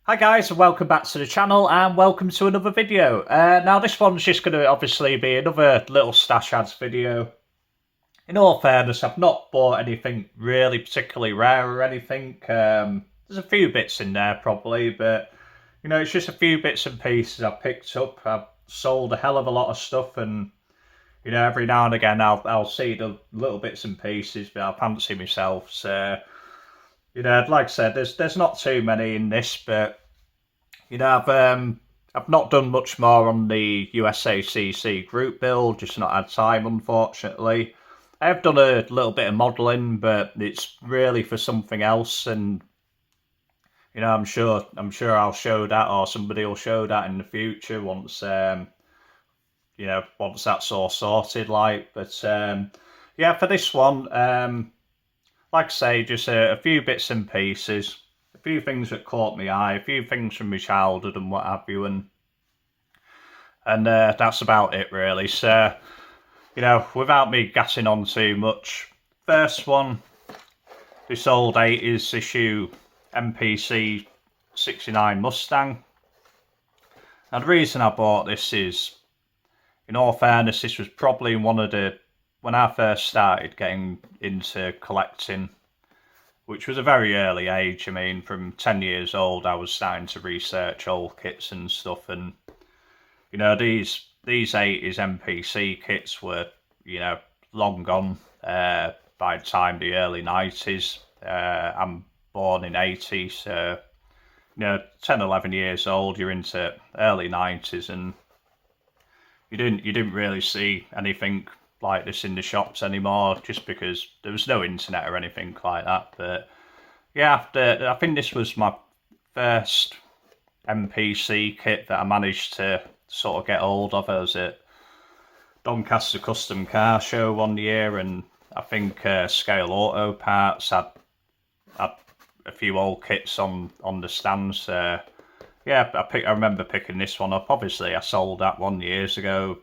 Hi guys, and welcome back to the channel and welcome to another video. Now this one's just going to obviously be another little stash ads video. In all fairness, I've not bought anything really particularly rare or anything. There's a few bits in there probably, but you know, it's just a few bits and pieces I've picked up. I've sold a hell of a lot of stuff, and you know, every now and again I'll see the little bits and pieces that I fancy myself. So you know, like I said, there's not too many in this, but you know, I've not done much more on the USACC group build, just not had time, unfortunately. I have done a little bit of modelling, but it's really for something else, and you know, I'm sure I'll show that, or somebody will show that in the future once you know, once that's all sorted, like. But yeah, for this one, like I say, just a few bits and pieces, a few things that caught my eye, a few things from my childhood and what have you, and that's about it really. So, you know, without me gassing on too much, first one, this old 80s issue MPC 69 Mustang. Now the reason I bought this is, in all fairness, this was probably one of the, when I first started getting into collecting, which was a very early age. I mean, from 10 years old, I was starting to research old kits and stuff. And, you know, these 80s MPC kits were, you know, long gone by the time the early 90s. I'm born in 80, so, you know, 10, 11 years old, you're into early 90s, and you didn't really see anything like this in the shops anymore, just because there was no internet or anything like that. But yeah, I think this was my first MPC kit that I managed to sort of get hold of. I was at Doncaster Custom Car Show one year, and I think Scale Auto Parts had a few old kits on the stands. Yeah, I remember picking this one up. Obviously, I sold that one years ago.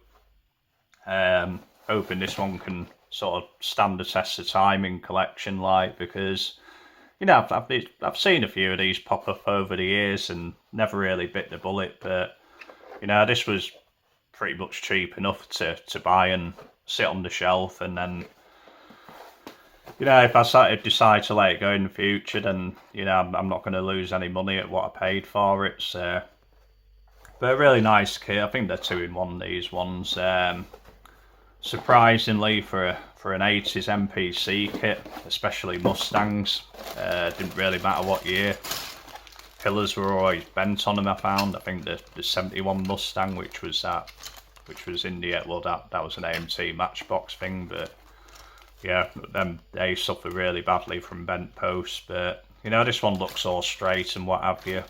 Hoping this one can sort of stand the test of time in collection, like, because you know, I've seen a few of these pop up over the years and never really bit the bullet. But you know, this was pretty much cheap enough to buy and sit on the shelf, and then you know, if I decide to let it go in the future, then you know, I'm not going to lose any money at what I paid for it. So, but a really nice kit. I think they're 2-in-1, these ones. Surprisingly, for an 80s MPC kit, especially Mustangs, didn't really matter what year. Pillars were always bent on them. I found. I think the 71 Mustang, which was in the, well, that was an AMT Matchbox thing, but yeah, they suffer really badly from bent posts. But you know, this one looks all straight and what have you. I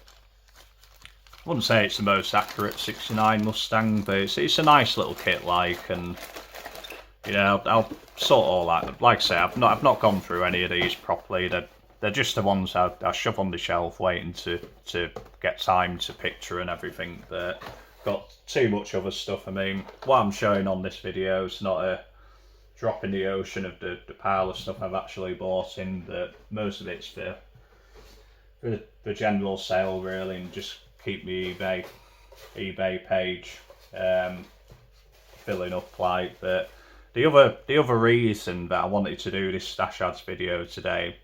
wouldn't say it's the most accurate 69 Mustang, but it's a nice little kit, like, and you know, I'll sort all that. Like I say, I've not gone through any of these properly. They're just the ones I shove on the shelf, waiting to get time to picture and everything. But got too much other stuff. I mean, what I'm showing on this video is not a drop in the ocean of the pile of stuff I've actually bought in. But most of it's for general sale, really, and just keep my eBay page filling up, like. But the other reason that I wanted to do this stash ads video today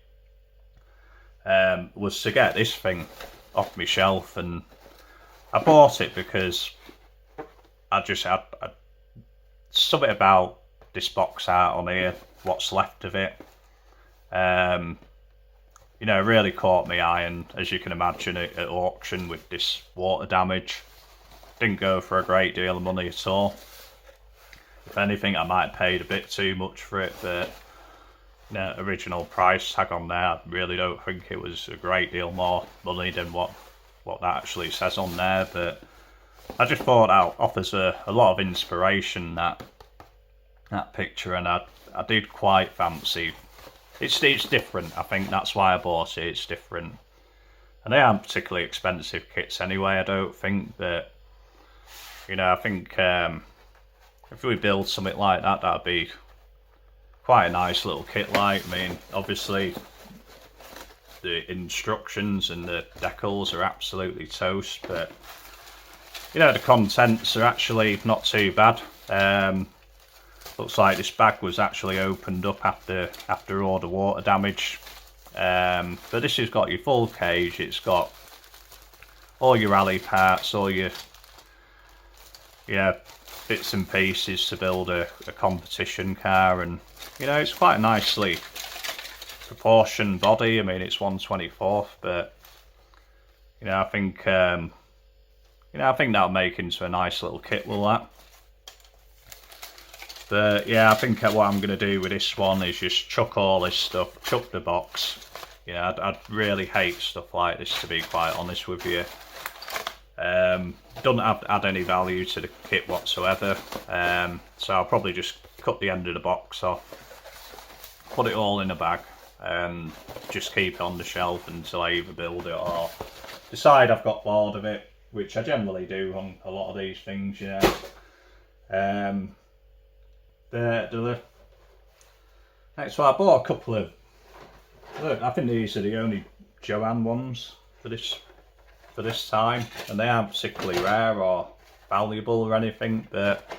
was to get this thing off my shelf, and I bought it because I just had something about this box art on here, what's left of it. You know, it really caught my eye, and as you can imagine, at auction with this water damage, didn't go for a great deal of money at all. If anything, I might have paid a bit too much for it, but you know, original price tag on there, I really don't think it was a great deal more money than what that actually says on there. But I just thought that offers a lot of inspiration, that picture, and I did quite fancy. It's different. I think that's why I bought it. It's different, and they aren't particularly expensive kits anyway, I don't think. But you know, I think if we build something like that, that'd be quite a nice little kit, like. I mean, obviously the instructions and the decals are absolutely toast, but you know, the contents are actually not too bad. Looks like this bag was actually opened up after all the water damage. But this has got your full cage, it's got all your rally parts, all your bits and pieces to build a competition car, and you know, it's quite a nicely proportioned body. I mean, it's 1/24th, but you know, I think that'll make into a nice little kit, will that? But yeah, I think what I'm going to do with this one is just chuck all this stuff, chuck the box. Yeah, I'd really hate stuff like this, to be quite honest with you. Doesn't add any value to the kit whatsoever. So I'll probably just cut the end of the box off, put it all in a bag, and just keep it on the shelf until I either build it or decide I've got bored of it, which I generally do on a lot of these things, you know. So I bought a couple of, look, I think these are the only Joanne ones for this time, and they aren't particularly rare or valuable or anything, but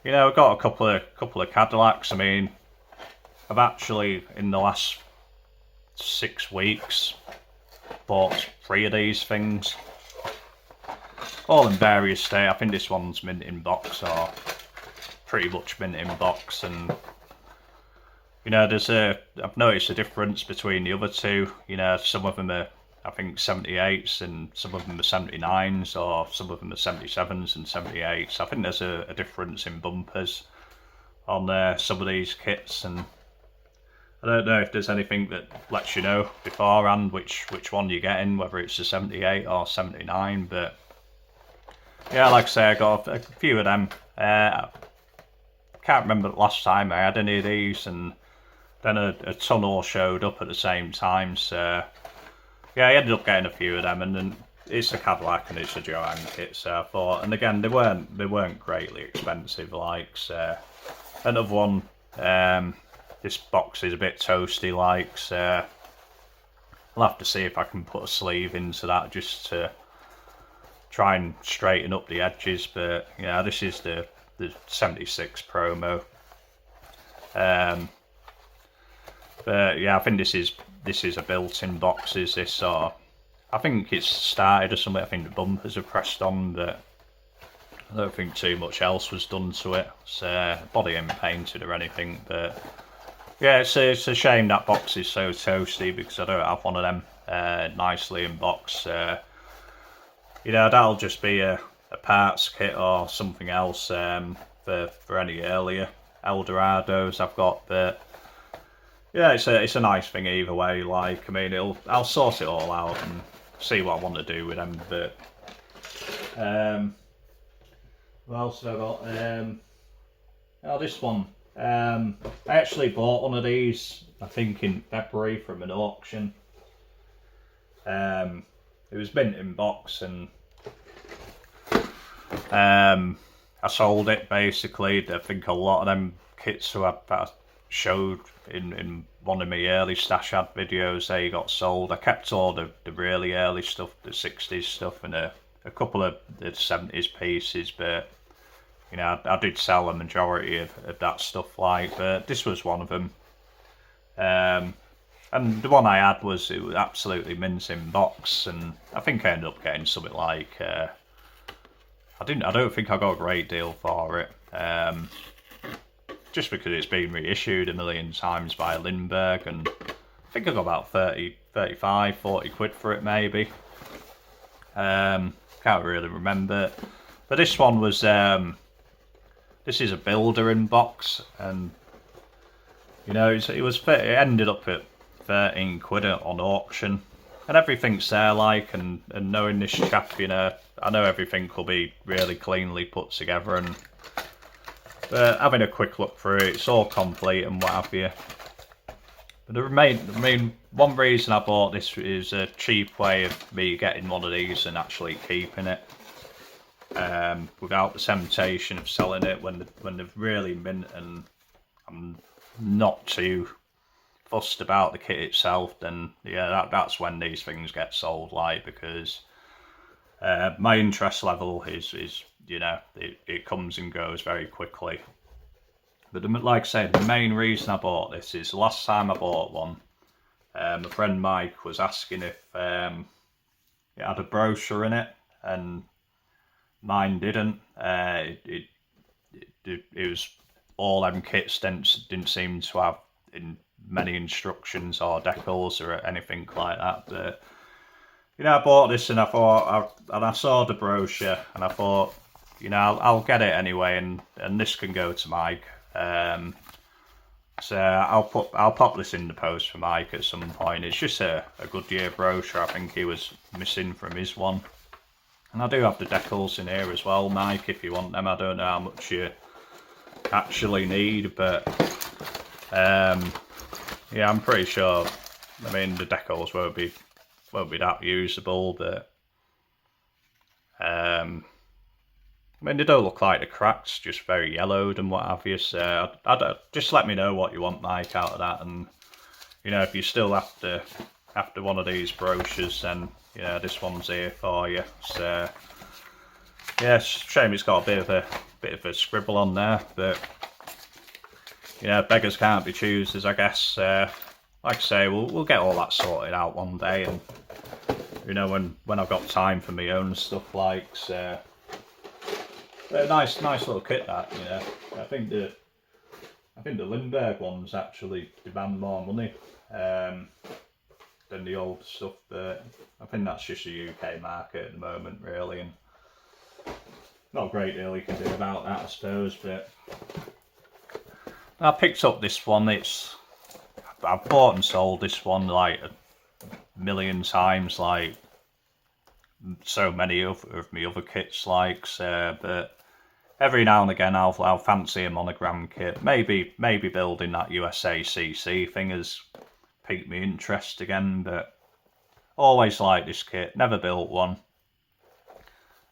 you know, I've got a couple of Cadillacs. I mean, I've actually in the last 6 weeks bought 3 of these things, all in various state. I think this one's mint in box, or pretty much mint in box, and you know, I've noticed a difference between the other two. You know, some of them are, I think, 78s, and some of them are 79s, or some of them are 77s and 78s. I think there's a difference in bumpers on some of these kits, and I don't know if there's anything that lets you know beforehand which one you're getting, whether it's a 78 or 79. But yeah, like I say, I got a few of them. Can't remember the last time I had any of these, and then a ton all showed up at the same time. So yeah, I ended up getting a few of them, and then it's a Cadillac and it's a Joanne kit. So I thought, and again, they weren't greatly expensive. Like, so another one. This box is a bit toasty, like, so I'll have to see if I can put a sleeve into that just to try and straighten up the edges. But yeah, this is the 76 promo. But yeah, I think this is a built-in box. Is this, or I think it's started or something. I think the bumpers are pressed on, but I don't think too much else was done to it. So body ain't painted or anything, but yeah, it's a shame that box is so toasty, because I don't have one of them nicely in box. You know, that'll just be a parts kit or something else for any earlier Eldorados I've got. But yeah, it's a nice thing either way. Like, I mean, I'll sort it all out and see what I want to do with them. But what else have I got? Oh, this one. I actually bought one of these, I think in February, from an auction. It was mint in box, and I sold it basically. I think a lot of them kits that I showed in one of my early Stash Ad videos, they got sold. I kept all the really early stuff, the 60s stuff, and a couple of the 70s pieces, but you know, I did sell a majority of that stuff, like, but this was one of them. And the one I had it was absolutely mint in box, and I think I ended up getting something like, I don't think I got a great deal for it, just because it's been reissued a million times by Lindberg, and I think I got about 30, 35, 40 quid for it maybe. Can't really remember, but this one was, this is a builder in box, and you know, it ended up at 13 quid on auction, and everything's there, like, and knowing this chap, you know, I know everything will be really cleanly put together, and having a quick look through it, it's all complete and what have you. But one reason I bought this is a cheap way of me getting one of these and actually keeping it, without the temptation of selling it when they're really mint, and I'm not too fussed about the kit itself, then yeah, that's when these things get sold, like, because my interest level is you know, it comes and goes very quickly. But like I said, the main reason I bought this is the last time I bought one, my friend Mike was asking if it had a brochure in it, and mine didn't. It was all them kits didn't seem to have in many instructions or decals or anything like that. But you know, I bought this and I saw the brochure and I thought, you know, I'll get it anyway, and this can go to Mike. So I'll pop this in the post for Mike at some point. It's just a Goodyear brochure I think he was missing from his one. And I do have the decals in here as well, Mike, if you want them. I don't know how much you actually need, but yeah, I'm pretty sure. I mean, the decals won't be that usable, but I mean, they don't look like the cracks, just very yellowed and what have you. So just let me know what you want, Mike, out of that. And you know, if you still after one of these brochures, then you know, this one's here for you. So yeah, it's a shame it's got a bit of a scribble on there, but you know, beggars can't be choosers, I guess. Like I say, we'll get all that sorted out one day, and you know, when I've got time for my own stuff, like. So a nice little kit, that, you know. I think the Lindberg ones actually demand more money than the old stuff, but I think that's just a UK market at the moment, really, and not a great deal you can do about that, I suppose. But I picked up this one. I've bought and sold this one like a million times, like so many of my other kits, like. But every now and again I'll fancy a Monogram kit. Maybe building that USACC thing has piqued my interest again, but always liked this kit. Never built one.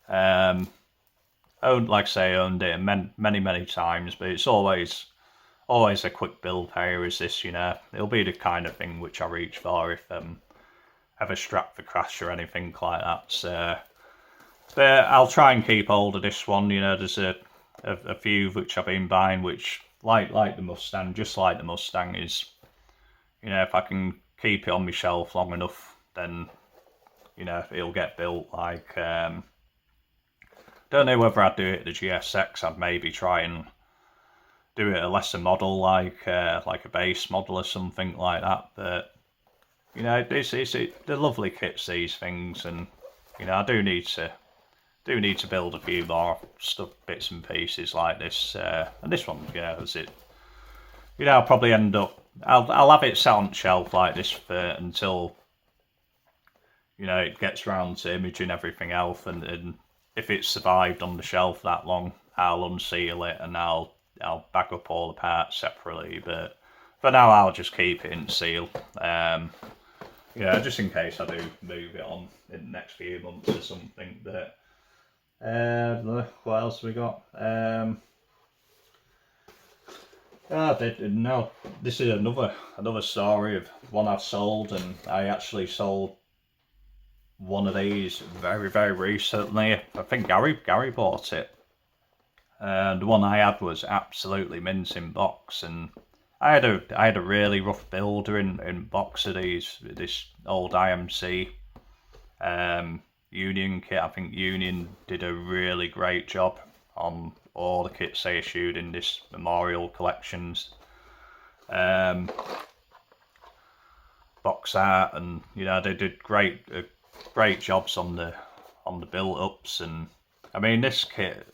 Like I say, owned it many times, but it's always a quick build here, is this, you know. It'll be the kind of thing which I reach for if ever strapped for crash or anything like that. So, but I'll try and keep hold of this one. You know, there's a few which I've been buying, which like the Mustang, just like the Mustang, is, you know, if I can keep it on my shelf long enough, then you know, it'll get built. Like, don't know whether I'd do it at the GSX. I'd maybe try and do it a lesser model, like a base model or something like that. But you know, they're lovely kits, these things, and you know, I do need to build a few more stuff, bits and pieces like this. And this one, you know, is it? You know, I'll probably end up. I'll have it sat on the shelf like this until you know it gets round to imaging everything else, and if it's survived on the shelf that long, I'll unseal it and I'll bag up all the parts separately. But for now, I'll just keep it in seal. Yeah, just in case I do move it on in the next few months or something. But what else we got? No, this is another story of one I've sold, and I actually sold one of these very recently. I think Gary bought it. The one I had was absolutely mint in box, and I had a really rough builder in box of this old IMC Union kit. I think Union did a really great job on all the kits they issued in this Memorial collections. Box art, and you know, they did great jobs on the build ups. And I mean, this kit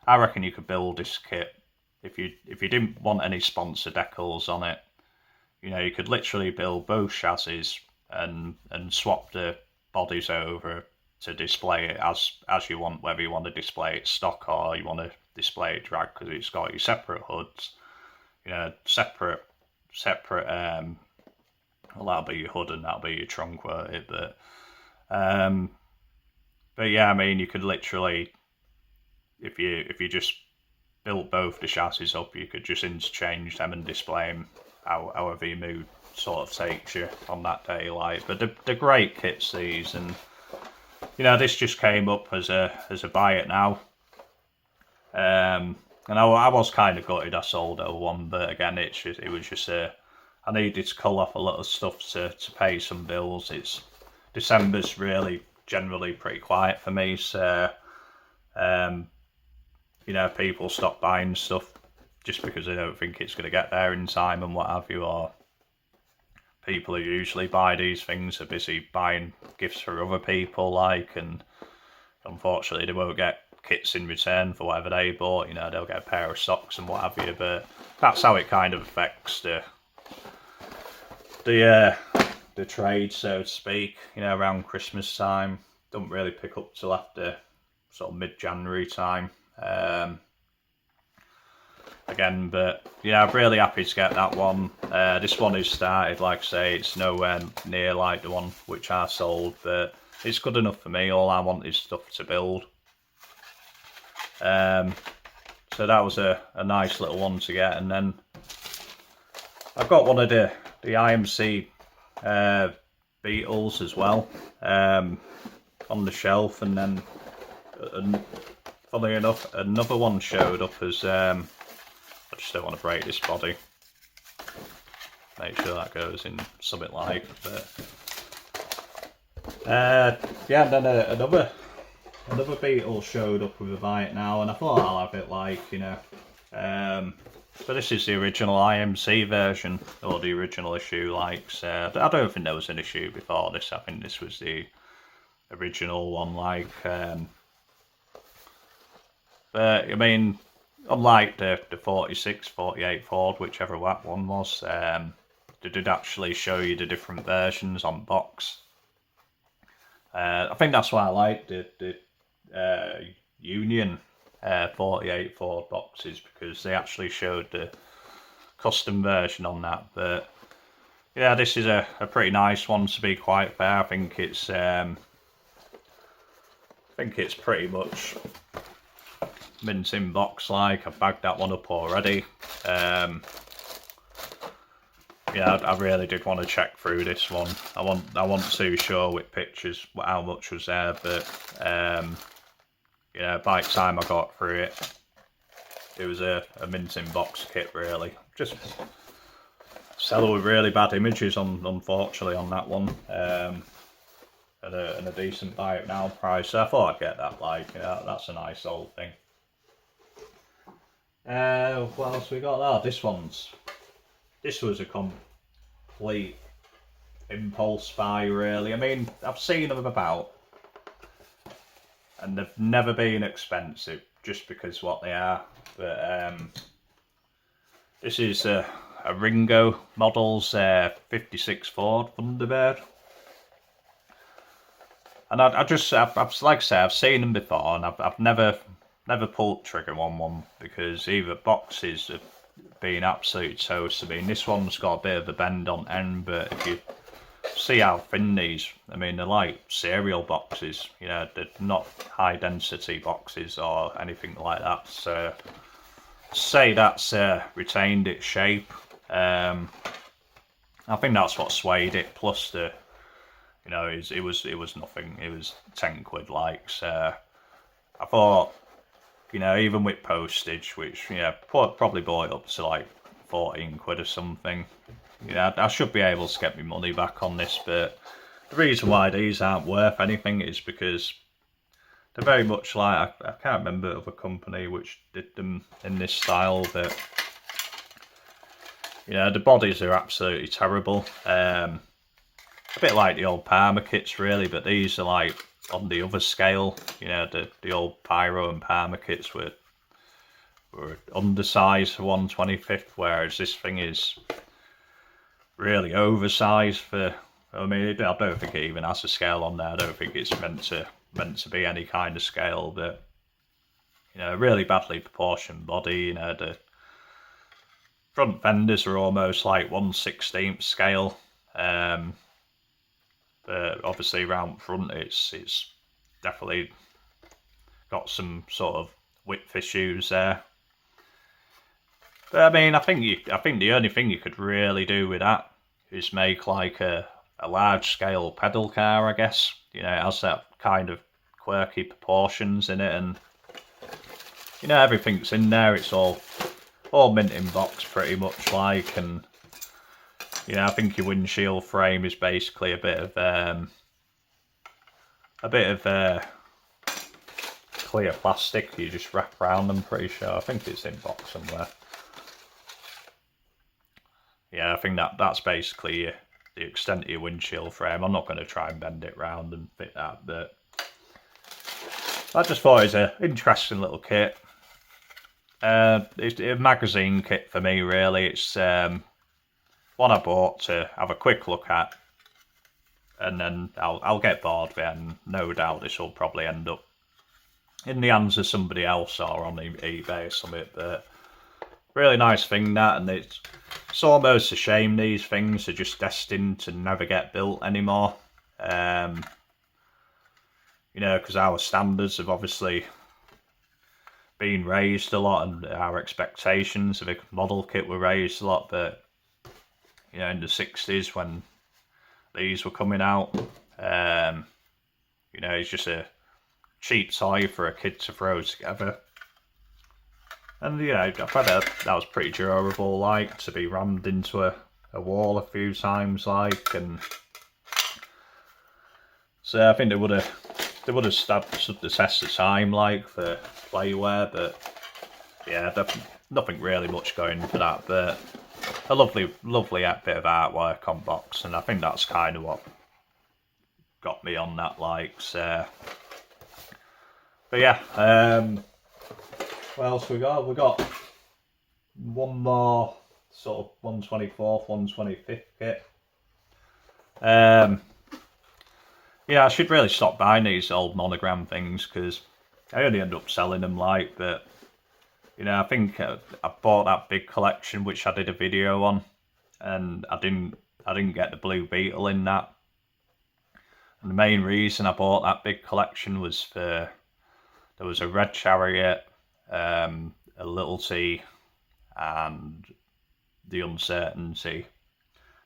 I reckon you could build this kit if you didn't want any sponsor decals on it. You know, you could literally build both chassis and swap the bodies over to display it as you want, whether you want to display it stock or you want to display it drag, because it's got your separate hoods, you know, separate well, that'll be your hood and that'll be your trunk, won't it? But yeah, I mean, you could literally, if you just built both the chassis up, you could just interchange them and display them however your mood sort of takes you on that day. Like, but they're great kits, these, and you know, this just came up as a buy it now. And I was kind of gutted I sold one, but again, it was just I needed to cull off a lot of stuff to pay some bills. December's really generally pretty quiet for me, so you know, people stop buying stuff just because they don't think it's going to get there in time and what have you, or people who usually buy these things are busy buying gifts for other people, like, and unfortunately they won't get kits in return for whatever they bought. You know, they'll get a pair of socks and what have you, but that's how it kind of affects the trade, so to speak. You know, around Christmas time, don't really pick up till after sort of mid-January time. Again, but yeah, I'm really happy to get that one. This one is started, like I say, it's nowhere near like the one which I sold, but it's good enough for me. All I want is stuff to build. So that was a nice little one to get, and then I've got one of the IMC Beetles as well on the shelf, and then funnily enough another one showed up as I just don't want to break this body, make sure that goes in something like, but yeah, and then another Beetle showed up with a buy it now, and I thought I'll have it, like, you know, but this is the original IMC version, or the original issue, like, so I don't think there was an issue before this. I think this was the original one, like, but I mean, unlike the 46, 48 Ford, whichever that one was, they did actually show you the different versions on box. I think that's why I like the Union 48 Ford boxes, because they actually showed the custom version on that. But yeah, this is a pretty nice one, to be quite fair. I think it's pretty much mint in box, like. I've bagged that one up already. Yeah, I really did want to check through this one. I wasn't too sure with pictures how much was there, but yeah, by the time I got through it, it was a mint in box kit, really. Just seller with really bad images, unfortunately, on that one, and a decent buy it now price. So I thought I'd get that, like, that's a nice old thing. What else we got there? This was a complete impulse buy, really. I mean, I've seen them about, and they've never been expensive just because what they are. But this is a Ringo Models 56 Ford Thunderbird, and I've like I say, I've seen them before, and I've never pulled trigger on one because either boxes have been absolute toast. I mean, this one's got a bit of a bend on end, but if you see how thin these, I mean, they're like cereal boxes, you know, they're not high density boxes or anything like that. So say that's retained its shape. I think that's what swayed it, plus the, you know, it was nothing, it was 10 quid, like. So I thought, you know, even with postage, which, you know, probably bought it up to like 14 quid or something, you know, I should be able to get my money back on this. But the reason why these aren't worth anything is because they're very much like, I can't remember of a company which did them in this style, but, you know, the bodies are absolutely terrible. A bit like the old Parma kits, really, but these are like on the other scale. You know, the old Pyro and Parma kits were undersized for 1/25th, whereas this thing is really oversized for, I mean, I don't think it even has a scale on there. I don't think it's meant to be any kind of scale, but, you know, really badly proportioned body. You know, the front fenders are almost like 1/16th scale, but obviously around front it's definitely got some sort of width issues there. But I mean, I think the only thing you could really do with that is make like a large scale pedal car, I guess. You know, it has that kind of quirky proportions in it, and you know, everything's in there. It's all mint in box pretty much, like, and you know, I think your windshield frame is basically a bit of clear plastic you just wrap around them, pretty sure. I think it's in box somewhere. Yeah, I think that's basically the extent of your windshield frame. I'm not going to try and bend it round and fit that, but I just thought it was an interesting little kit. It's a magazine kit for me, really. It's one I bought to have a quick look at, and then I'll get bored with it, and no doubt this will probably end up in the hands of somebody else or on eBay or something. But really nice thing that, and it's almost a shame these things are just destined to never get built anymore. You know, because our standards have obviously been raised a lot, and our expectations of a model kit were raised a lot. But you know, in the 60s when these were coming out, you know, it's just a cheap toy for a kid to throw together. And you know, I've had that was pretty durable, like, to be rammed into a wall a few times, like, and so I think they would have stood the test of time, like, for playware. But yeah, nothing really much going for that, but a lovely bit of artwork on box, and I think that's kind of what got me on that, like. So, but yeah, what else we got? We got one more sort of 124th, 125th kit. Yeah, I should really stop buying these old Monogram things, because I only end up selling them, like. But you know, I think I bought that big collection, which I did a video on, and I didn't get the Blue Beetle in that. And the main reason I bought that big collection was for there was a Red Chariot, a Little T, and the Uncertainty.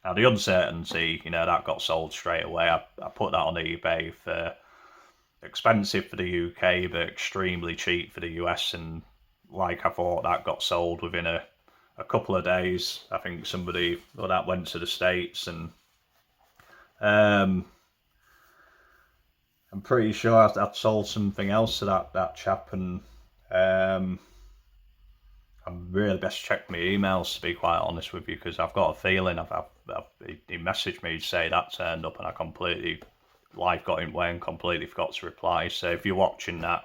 Now the Uncertainty, you know, that got sold straight away. I put that on eBay for expensive for the UK, but extremely cheap for the US, and like I thought, that got sold within a couple of days. I think that went to the States, and I'm pretty sure I'd sold something else to that chap, and I'm really best check my emails, to be quite honest with you, because I've got a feeling he messaged me to say that turned up, and life got in the way and completely forgot to reply. So if you're watching that,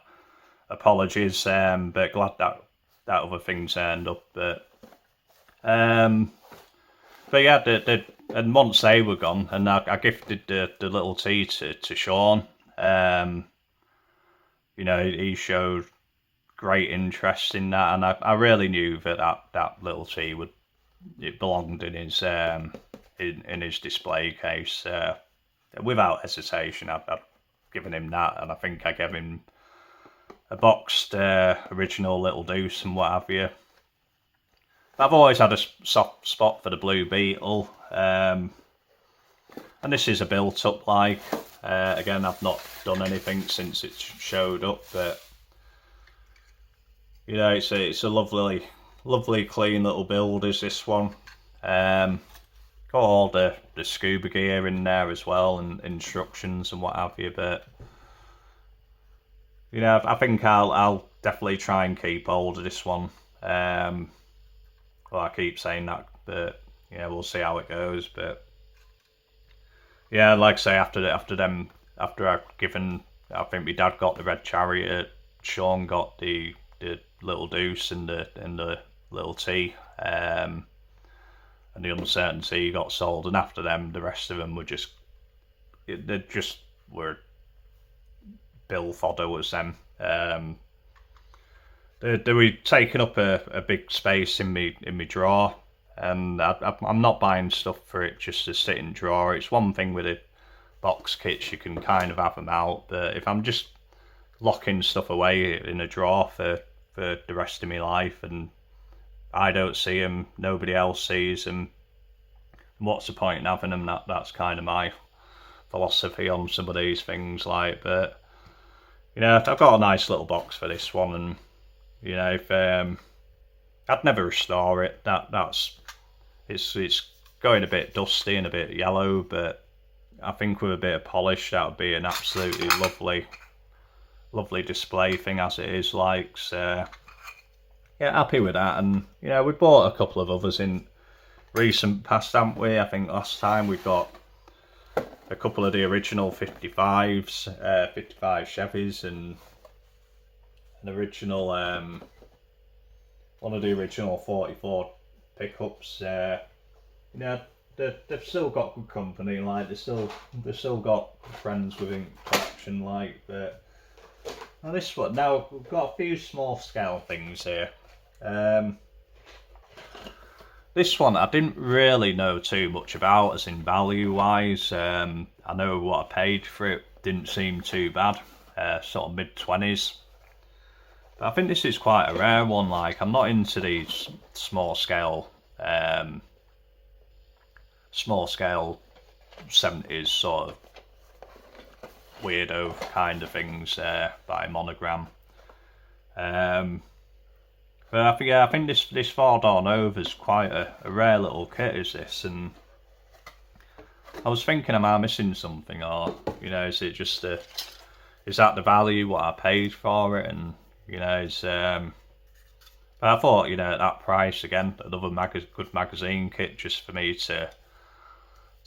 apologies, but glad that other thing turned up. But yeah, and once they were gone, and I gifted the Little T to Sean. You know, he showed great interest in that, and I really knew that Little T it belonged in his display case. Without hesitation, I'd given him that, and I think I gave him a boxed original Little Deuce and what have you. I've always had a soft spot for the Blue Beetle, and this is a built-up, like. Again, I've not done anything since it showed up, but you know, it's a lovely clean little build is this one. Got all the scuba gear in there as well, and instructions and what have you. But you know, I think I'll definitely try and keep hold of this one. Well, I keep saying that, but yeah, we'll see how it goes. But yeah, like I say, after I've given, I think my dad got the Red Chariot, Sean got the Little Deuce and the Little T, and the Uncertainty got sold, and after them, the rest of them were were bill fodder, was them. They were taking up a big space in me drawer, and I'm not buying stuff for it just to sit in drawer. It's one thing with the box kits, you can kind of have them out, but if I'm just locking stuff away in a drawer for the rest of my life, and I don't see them, nobody else sees them. What's the point in having them? That's kind of my philosophy on some of these things. Like, but you know, I've got a nice little box for this one, and you know, if I'd never restore it. It's going a bit dusty and a bit yellow, but I think with a bit of polish that would be an absolutely lovely display thing as it is. Like, so yeah, happy with that. And you know, we bought a couple of others in recent past, haven't we? I think last time we got a couple of the original 55s, 55 Chevys, and an original one of the original 44 pickups. You know, they've still got good company. Like, they've still got friends within collection. Like, but now this one, now we've got a few small scale things here. This one I didn't really know too much about, as in value wise. I know what I paid for it, didn't seem too bad, sort of mid-20s. But I think this is quite a rare one. Like, I'm not into these small scale 70s sort of weirdo kind of things by Monogram. But I think this 4-door Nova is quite a rare little kit, is this? And I was thinking, am I missing something, or you know, is it just is that the value what I paid for it? And you know, but I thought, you know, at that price, again, another good magazine kit just for me to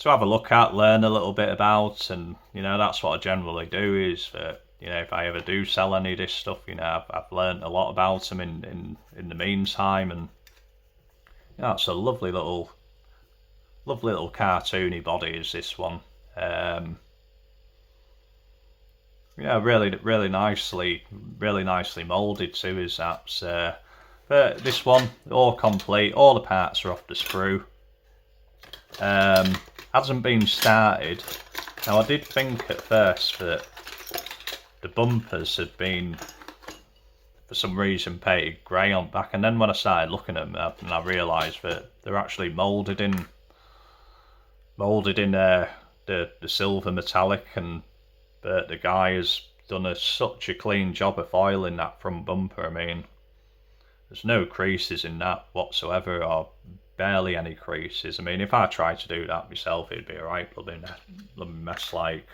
have a look at, learn a little bit about, and you know, that's what I generally do. Is that, you know, if I ever do sell any of this stuff, you know, I've learned a lot about them in the meantime, and you know, it's a lovely little cartoony body is this one. Yeah, really nicely moulded too. Is that? But this one, all complete, all the parts are off the sprue. Hasn't been started. Now, I did think at first that the bumpers had been, for some reason, painted grey on back, and then when I started looking at them, and I realised that they're actually moulded in the silver metallic, and but the guy has done such a clean job of foiling that front bumper. I mean, there's no creases in that whatsoever, or barely any creases. I mean, if I tried to do that myself, it'd be a right bloody mess. Like,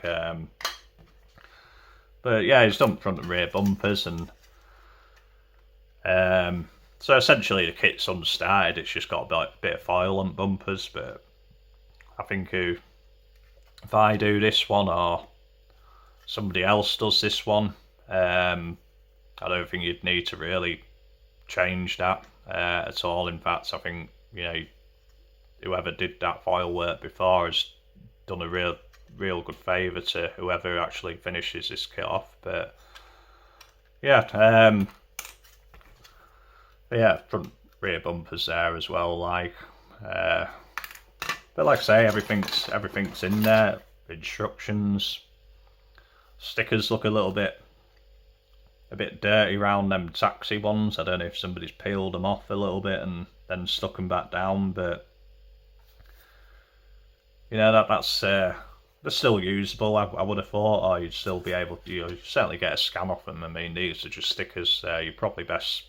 but yeah, it's done front and rear bumpers, and so essentially the kit's unstarted. It's just got a bit of foil on bumpers. But I think if I do this one, or somebody else does this one, I don't think you'd need to really change that at all. In fact, I think, you know, whoever did that foil work before has done a real good favour to whoever actually finishes this kit off. But yeah, front rear bumpers there as well. Like, but like I say, everything's in there. Instructions, stickers look a bit dirty around them taxi ones. I don't know if somebody's peeled them off a little bit and then stuck them back down, but you know, that's they're still usable. I would have thought, or you'd still be able to, you know, certainly get a scan off them. I mean, these are just stickers. You're probably best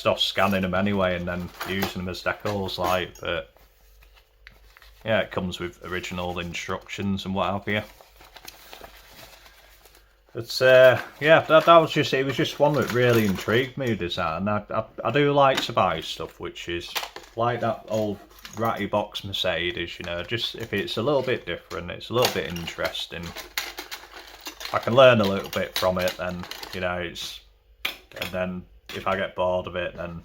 off scanning them anyway and then using them as decals. Like, but yeah, it comes with original instructions and what have you. But yeah, that was just, it was just one that really intrigued me, this art. And I do like to buy stuff which is like that old ratty box Mercedes, you know, just if it's a little bit different, it's a little bit interesting, I can learn a little bit from it, then, you know, and then if I get bored of it, then,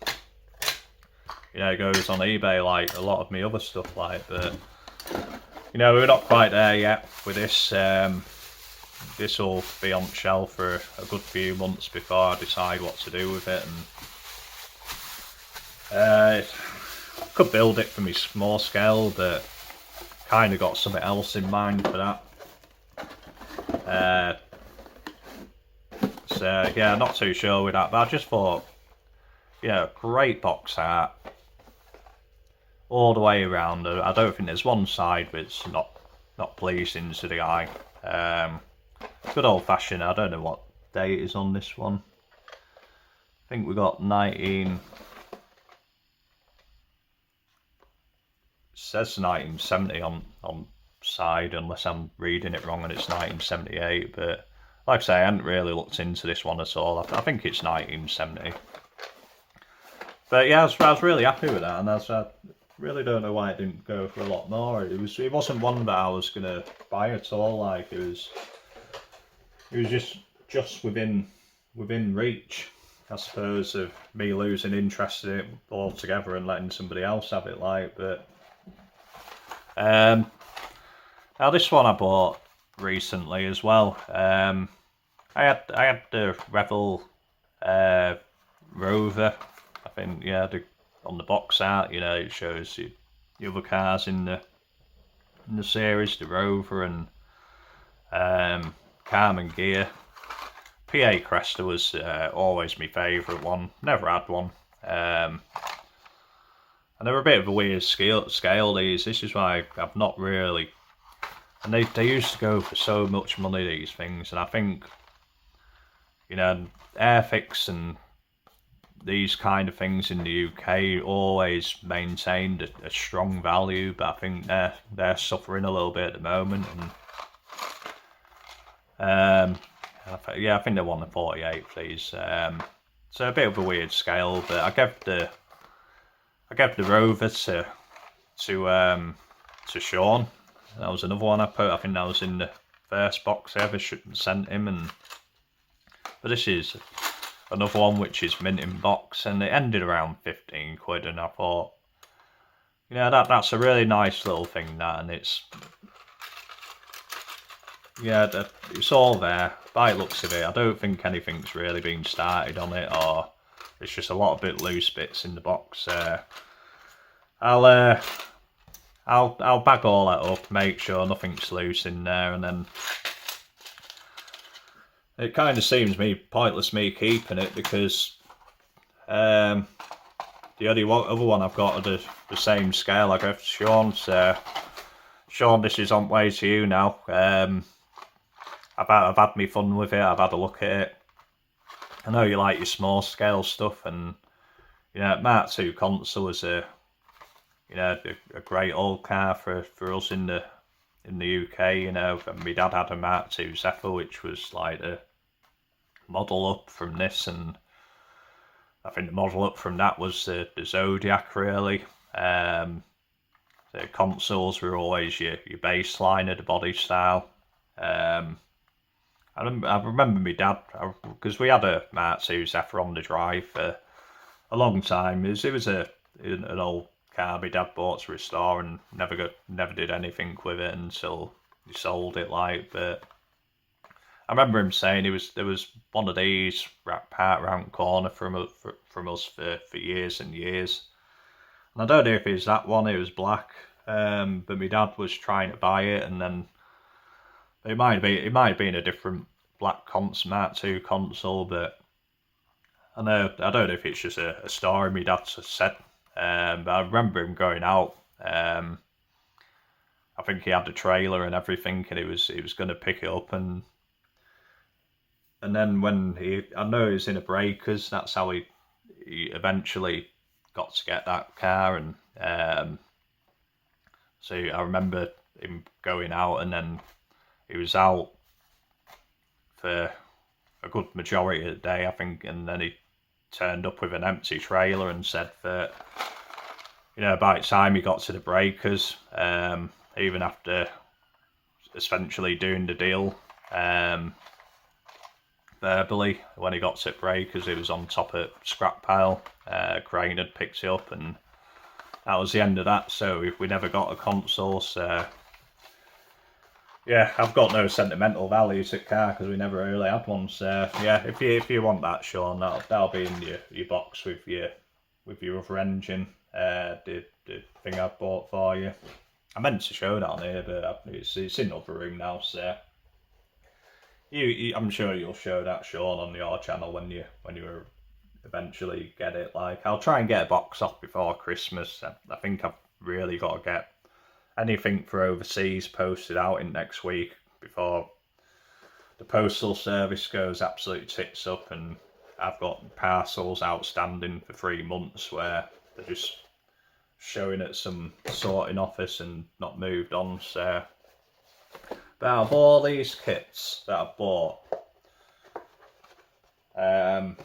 you know, it goes on eBay like a lot of my other stuff. Like, but you know, we're not quite there yet with this. This will be on the shelf for a good few months before I decide what to do with it, and I could build it for me small scale, but kind of got something else in mind for that. So yeah, not too sure with that, but I just thought, yeah, great box art all the way around. I don't think there's one side that's not pleasing to the eye. Good old fashioned. I don't know what date is on this one. I think we got 19. It says 1970 on side, unless I'm reading it wrong and it's 1978. But like I say, I hadn't really looked into this one at all. I think it's 1970. But yeah, I was really happy with that, and I really don't know why it didn't go for a lot more. It wasn't one that I was gonna buy at all. Like it was just within reach, I suppose, of me losing interest in it altogether and letting somebody else have it. Like, but now this one I bought recently as well. I had the Revel Rover. I think, yeah, on the box art, you know, it shows the other cars in the series, the Rover and Carmen Gear. PA Cresta was always my favourite one. Never had one. And they're a bit of a weird scale these. This is why I've not really. And they used to go for so much money, these things, and I think, you know, Airfix and these kind of things in the UK always maintained a strong value, but I think they're suffering a little bit at the moment. And yeah, I think they won the 48, please. So a bit of a weird scale, but I gave the Rover to Sean. That was another one I put. I think that was in the first box I ever sent him. But this is another one which is mint in box, and it ended around 15 quid, and I thought, you know, that's a really nice little thing, that, and it's, yeah, it's all there. By the looks of it, I don't think anything's really been started on it, or it's just a lot of bit loose bits in the box. I'll bag all that up, make sure nothing's loose in there, and then it kind of seems pointless me keeping it, because the only other one I've got are the same scale I gave to Sean. So Sean, this is on way to you now. I've had me fun with it. I've had a look at it. I know you like your small scale stuff, and you know, Mark II console is a great old car for us in the UK. You know, and my dad had a Mark II Zephyr, which was like a model up from this, and I think the model up from that was the Zodiac, really. The consoles were always your baseline of the body style. I remember my dad, because we had a Mark II Zephyr on the drive for a long time. It was an old car my dad bought to restore, and never did anything with it until he sold it. Like, but I remember him saying there was one of these parked around the corner from us for years and years. And I don't know if it was that one. It was black, but my dad was trying to buy it, and then it might have been a different black Mark II console, but I don't know if it's just a story my dad said. But I remember him going out. I think he had the trailer and everything, and he was going to pick it up, and then when I know he was in a breakers, that's how he eventually got to get that car, and so I remember him going out, and then he was out for a good majority of the day, I think, and then he turned up with an empty trailer and said that, you know, by the time he got to the breakers, even after essentially doing the deal verbally, when he got to the breakers, it was on top of scrap pile. Crane had picked it up, and that was the end of that. So we never got a console. So yeah, I've got no sentimental value to the car because we never really had one. So yeah, if you want that, Sean, that'll be in your box with your other engine. The thing I bought for you. I meant to show that on here, but it's in the other room now. So I'm sure you'll show that, Sean, on your channel when you eventually get it. Like, I'll try and get a box off before Christmas. I think I've really got to get anything for overseas posted out in next week before the postal service goes absolute tits up, and I've got parcels outstanding for 3 months where they're just showing at some sorting office and not moved on. So, but out of all these kits that I bought, the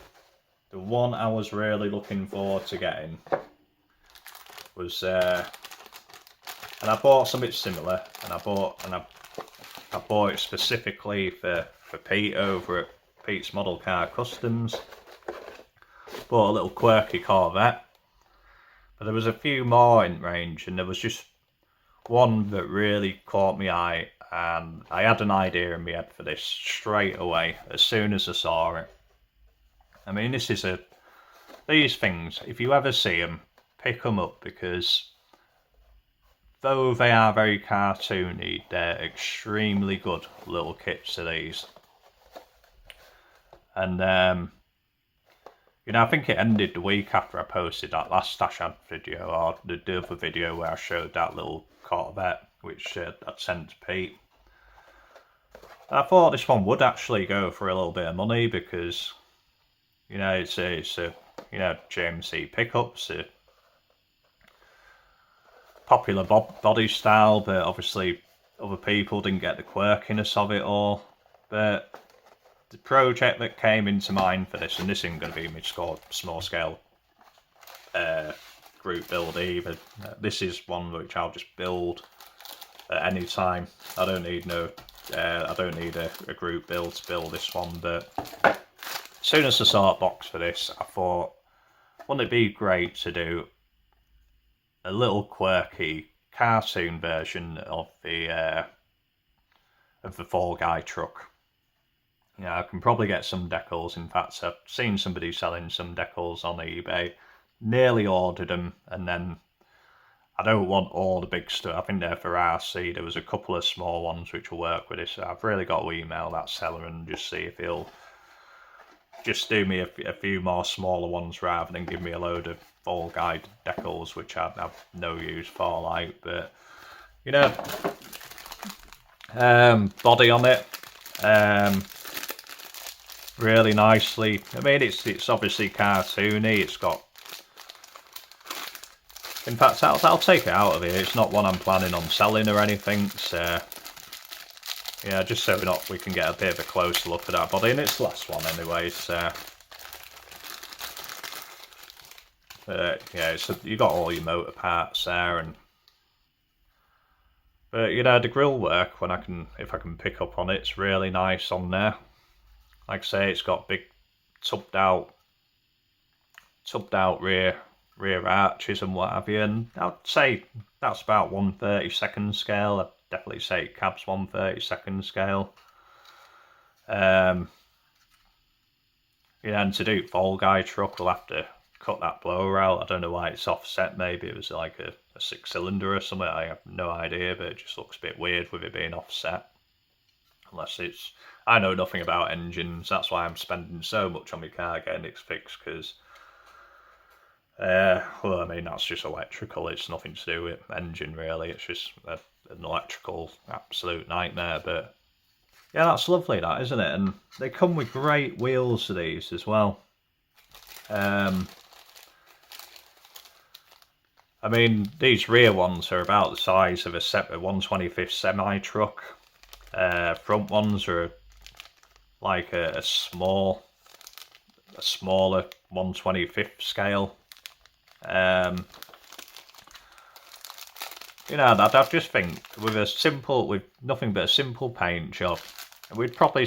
one I was really looking forward to getting was, and I bought something similar, and I bought it specifically for Pete over at Pete's Model Car Customs. Bought a little quirky Corvette, but there was a few more in range, and there was just one that really caught my eye, and I had an idea in my head for this straight away as soon as I saw it. I mean, these things, if you ever see them, pick them up, because though they are very cartoony, they're extremely good little kits of these. And you know, I think it ended the week after I posted that last Stash Ad video, or the other video where I showed that little Corvette, which I'd sent to Pete. I thought this one would actually go for a little bit of money, because, you know, it's a you know, JMC pickups, a popular body style, but obviously other people didn't get the quirkiness of it all. But the project that came into mind for this, and this isn't going to be my small scale group build either. This is one which I'll just build at any time. I don't need a group build to build this one. But as soon as I saw a box for this, I thought, wouldn't it be great to do a little quirky cartoon version of the Fall Guy truck? Yeah, I can probably get some decals. In fact, I've seen somebody selling some decals on eBay. Nearly ordered them, and then I don't want all the big stuff. I think they're for RC. There was a couple of small ones which will work with this. So I've really got to email that seller and just see if he'll just do me a few more smaller ones rather than give me a load of Fall Guy decals, which I'd have no use for. Like, but you know, body on it. Really nicely. I mean, it's obviously cartoony. It's got. In fact, I'll take it out of here. It's not one I'm planning on selling or anything. So yeah, just so we can get a bit of a closer look at that body, and it's the last one anyway. So yeah, so you got all your motor parts there, but you know, the grille work, if I can pick up on it, it's really nice on there. Like I say, it's got big tubbed out rear arches and what have you, and I'd say that's about 1/32 scale. I'd definitely say cab's 1/32 scale. Yeah, and to do Fall Guy truck, we'll have to cut that blower out. I don't know why it's offset. Maybe it was like a 6-cylinder or something. I have no idea, but it just looks a bit weird with it being offset. Unless it's... I know nothing about engines. That's why I'm spending so much on my car getting it fixed, because well, I mean, that's just electrical. It's nothing to do with engine, really. It's just an electrical absolute nightmare. But yeah, that's lovely, that, isn't it? And they come with great wheels of these as well. I mean, these rear ones are about the size of a 1/25 semi truck. Front ones are like a smaller 1/25 scale. You know, I just think with nothing but a simple paint job, we'd probably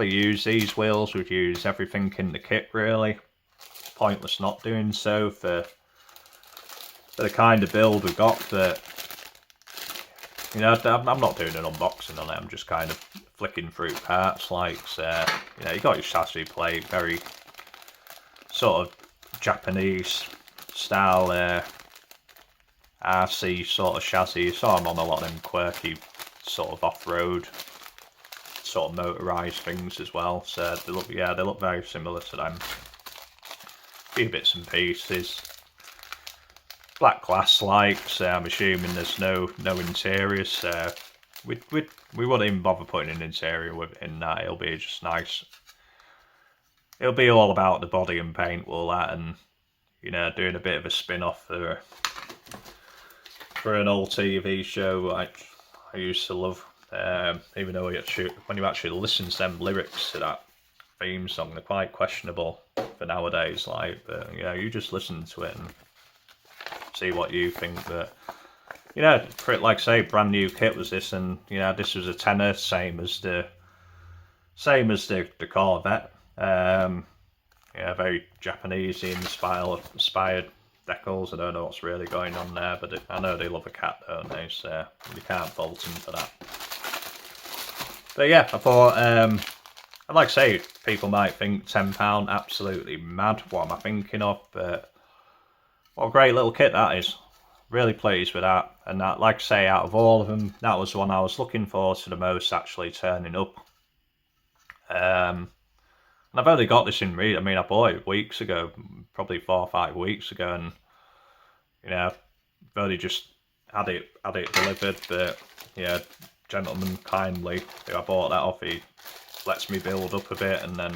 use these wheels. We'd use everything in the kit, really. It's pointless not doing so for the kind of build we've got. But you know, I'm not doing an unboxing on it. I'm just kind of flicking through parts. Like, so, you know, you got your chassis plate, very sort of Japanese style RC sort of chassis. You saw them on a lot of them quirky sort of off-road sort of motorised things as well. So they look very similar to them. few bits and pieces. Black glass lights. I'm assuming there's no interiors. We wouldn't even bother putting an interior in that. It'll be just nice. It'll be all about the body and paint, all that, and you know, doing a bit of a spin-off for an old TV show like I used to love. Even though when you actually listen to them lyrics to that theme song, they're quite questionable for nowadays. Like, but you know, you just listen to it and see what you think. But you know, for it, like I say, brand new kit was this, and you know, this was a tenner, same as the Corvette. Yeah, very Japanese inspired decals. I don't know what's really going on there, but I know they love a cat, don't they? So you can't fault them for that. But yeah, I thought, I'd like to say, people might think £10 absolutely mad. What am I thinking of? But what a great little kit that is. Really pleased with that. And that, like I say, out of all of them, that was the one I was looking forward to the most actually turning up. And I've only got this in I mean, I bought it weeks ago, probably 4 or 5 weeks ago, and you know, I've only just had it delivered. But yeah, gentleman kindly who I bought that off, he lets me build up a bit and then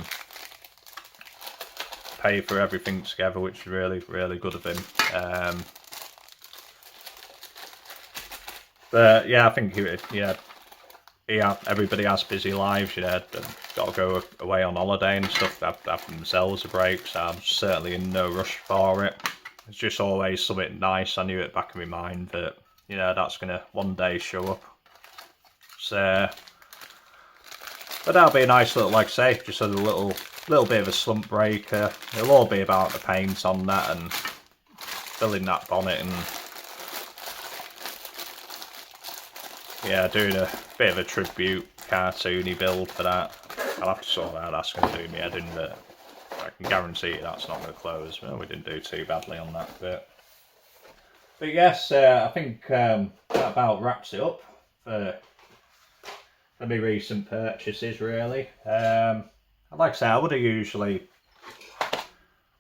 pay for everything together, which is really, really good of him. But yeah, I think everybody has busy lives, you know, got to go away on holiday and stuff, have themselves a break, so I'm certainly in no rush for it. It's just always something nice. I knew at the back of my mind that, you know, that's going to one day show up. So, but that'll be a nice little, like I say, just a little bit of a slump breaker. It'll all be about the paint on that and filling that bonnet and yeah, doing a bit of a tribute cartoony build for that. I'll have to sort that out, that's going to do me head in, but I can guarantee you that's not going to close. Well, we didn't do too badly on that bit. But yes, I think that about wraps it up for my recent purchases, really. Like I say, I would have usually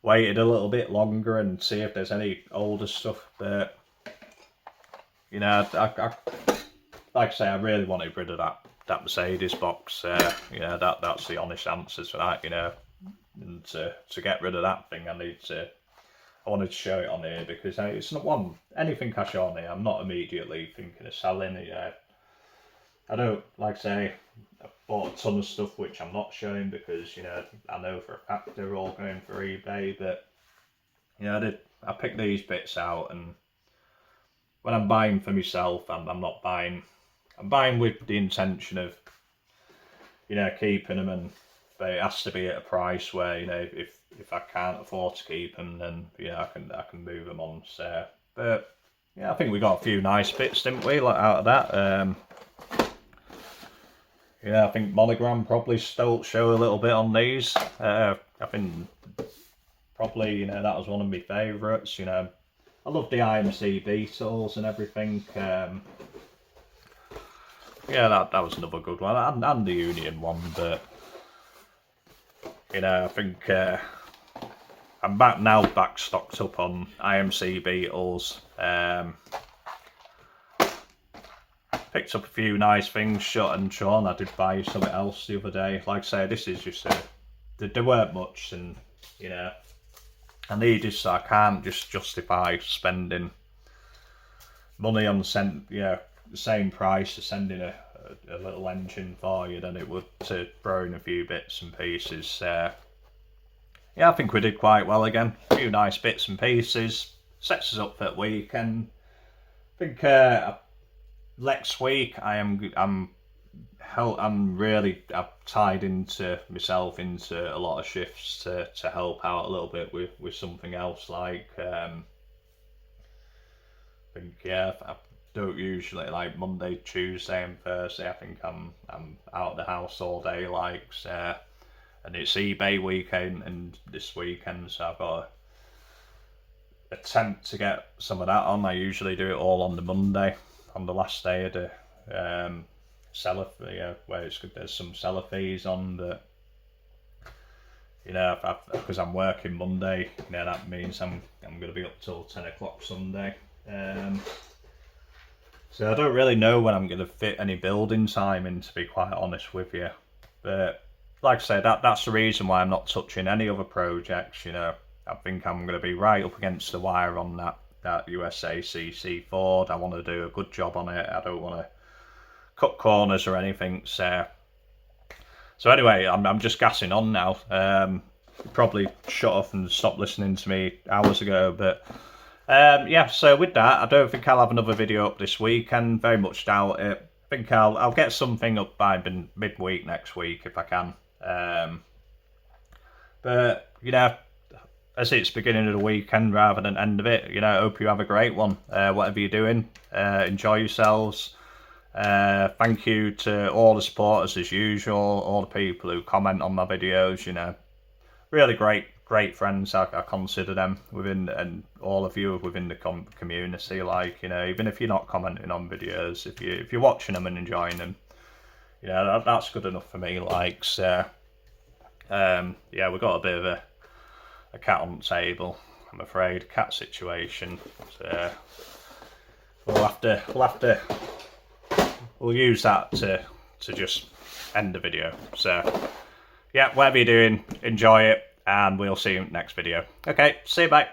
waited a little bit longer and see if there's any older stuff, but you know, like I say, I really wanted rid of that Mercedes box. You know, that's the honest answers for that. You know, and to get rid of that thing, I wanted to show it on here because it's not anything I show on here. I'm not immediately thinking of selling it. I don't, like I say, I bought a ton of stuff which I'm not showing because, you know, I know for a fact they're all going for eBay. But you know, I picked these bits out, and when I'm buying for myself, I'm not buying. I'm buying with the intention of, you know, keeping them, but it has to be at a price where, you know, if I can't afford to keep them, then you know, I can move them on. So, but yeah, I think we got a few nice bits, didn't we? Like out of that. Yeah, I think Monogram probably still show a little bit on these. I think probably, you know, that was one of my favourites. You know, I love the IMC Beetles and everything. Yeah, that was another good one, and the Union one, but you know, I think I'm back stocked up on IMC Beetles. Picked up a few nice things, Shot and Sean. I did buy something else the other day. Like I say, this is just there weren't much, and you know, I needed, so I can't just justify spending money on the same price as sending a little engine for you than it would to throw in a few bits and pieces. Yeah, I think we did quite well again. A few nice bits and pieces. Sets us up for the weekend. I think next week I've tied into myself into a lot of shifts to help out a little bit with something else. Like I think I don't usually, like Monday, Tuesday and Thursday, I think I'm out of the house all day, like, and it's eBay weekend and this weekend, so I've got to attempt to get some of that on. I usually do it all on the Monday, on the last day of the seller, where there's some seller fees on, but you know, because I'm working Monday, you know, that means I'm going to be up till 10 o'clock Sunday. So I don't really know when I'm going to fit any building time in, to be quite honest with you. But like I said, that's the reason why I'm not touching any other projects, you know. I think I'm going to be right up against the wire on that USA CC Ford. I want to do a good job on it. I don't want to cut corners or anything. So anyway, I'm just gassing on now. Probably shut off and stopped listening to me hours ago, but yeah, so with that, I don't think I'll have another video up this week, and very much doubt it. I think I'll get something up by midweek next week if I can. But you know, as it's beginning of the weekend rather than end of it, you know, I hope you have a great one. Whatever you're doing, enjoy yourselves. Thank you to all the supporters as usual, all the people who comment on my videos, you know, really great friends. I consider them within, and all of you within the community, like, you know, even if you're not commenting on videos, if you're watching them and enjoying them, you know, that's good enough for me. Like, so yeah, we've got a bit of a cat on the table, I'm afraid, cat situation. So we'll use that to just end the video. So yeah, whatever you're doing, enjoy it, and we'll see you next video. Okay, see you, bye.